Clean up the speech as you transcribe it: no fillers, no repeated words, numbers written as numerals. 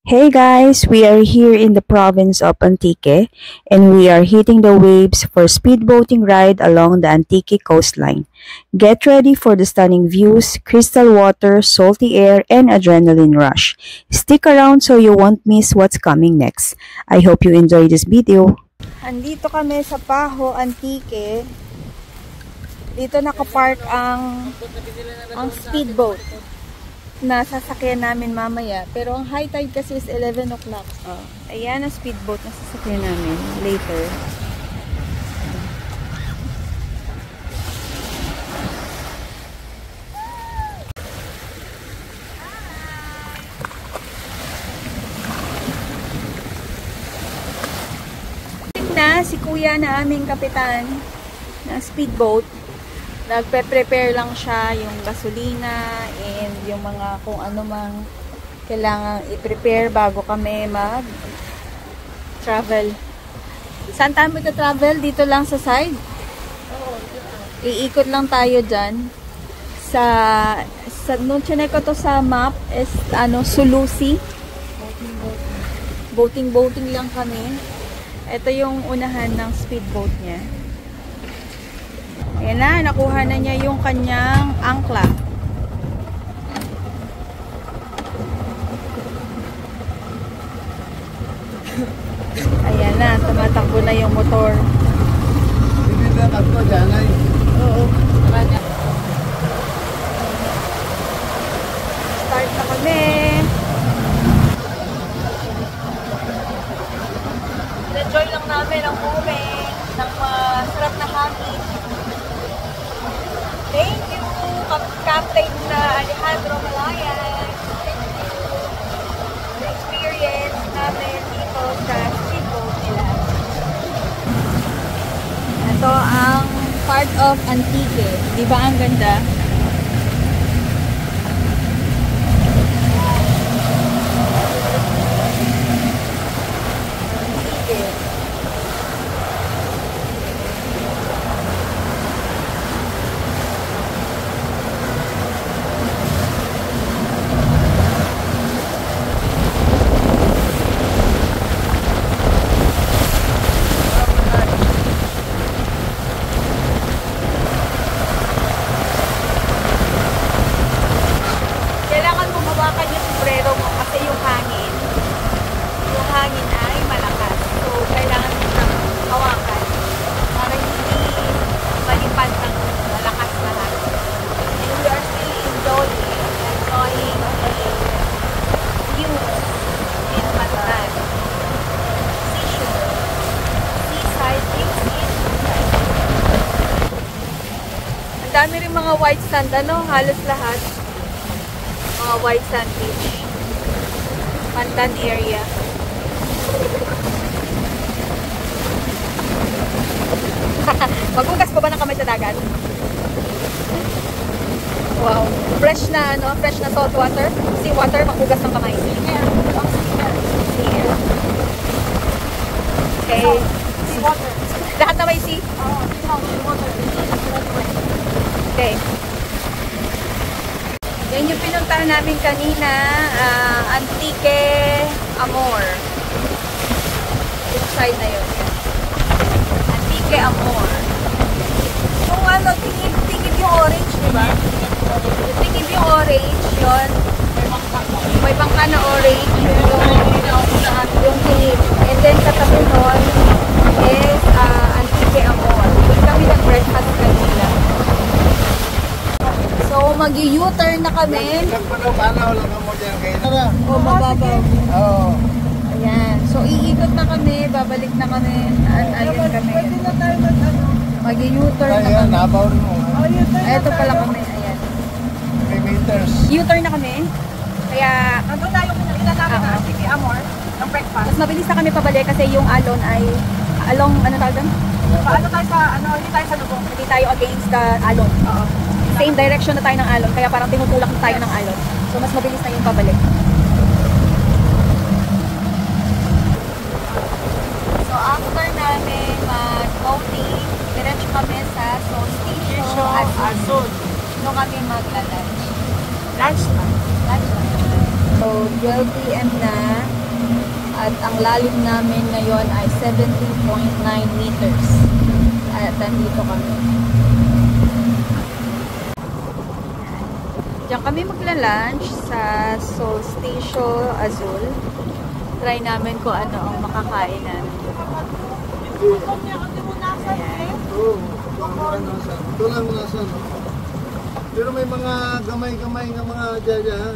Hey guys, we are here in the province of Antique and we are hitting the waves for speedboating ride along the Antique coastline. Get ready for the stunning views, crystal water, salty air, and adrenaline rush. Stick around so you won't miss what's coming next. I hope you enjoy this video. Andito kami sa Paho, Antique. Dito nakapark ang speedboat na sasakyan namin mamaya. Pero ang high tide kasi is 11 o'clock. Ayan ang speedboat na sasakyan namin later. Na si kuya na aming kapitan na speedboat. Nagpe-prepare lang siya yung gasolina and yung mga kung ano mang kailangan i-prepare bago kami mag-travel. Saan tayo mag-travel? Dito lang sa side? Iikot lang tayo dyan. Nung chinek ko to sa map is Sulusi. Boating lang kami. Ito yung unahan ng speedboat niya. Ayan na, nakuha na niya yung kanyang angkla. Ayan na, tumatakbo na yung motor. Oo. Start na kami. Enjoy lang namin ang moment ng masarap na hangin. Thank you, Captain Alejandro Malayan. Thank you. The experience namin dito sa speedboat nila. Ito ang part of Antique. Di ba ang ganda? Antique. Ay malakas. So, kailangan mo siyang hawakan para hindi malipad ng malakas lahat. And we are still enjoying the views in Mataran. Seaside views in Mataran. Ang dami rin mga white sand, halos lahat. Mga white sand beach. Pantan area. Maghugas ko ba ng kamay sa dagat? Wow. Fresh na salt water. Sea water, maghugas ng kamay. Sea air. Okay. Sea water. Lahat na may sea? Water. Okay. Yan yung pinuntahan namin kanina. Antique Amor. Yung side na yun. Antique Amor. Yung tingib yung orange, diba? Yung tingib yung orange, yun. May bangka na orange. Yung tingib. And then sa tabi nun is Antique Amor. Doon kami nag-breakfast kanina. So, mag-u-turn na kami. O, mababaw. Oo. Ayan. So, iikot na kami. Babalik na kami. Ayun kami. Mag-u-turn na kami. Ito pala kami. Ayan. 3 meters. U-turn na kami. Kaya, nandun na yung pinagkakami ng Antique Amor ng breakfast. Mas mabilis na kami pabalik kasi yung alon ay along, tawag doon? Hindi tayo sa lubong. Hindi tayo against the alon. Same direction na tayo ng alon. Kaya parang tinutulak na tayo ng alon. So, mas mabilis na yung pabalik. So, after namin mag-boating, diretso kami sa Solsticio Azul. Doon kami magla-lunch. Lunch na. So, 12 p.m. na. At ang lalim namin ngayon ay 17.9 meters. At nandito kami. Diyan kami magla-lunch sa Solsticio Azul. Try namin kung ano ang makakain namin. Ayan. Ito lang nasa. Pero may mga gamay-gamay ng mga dyan.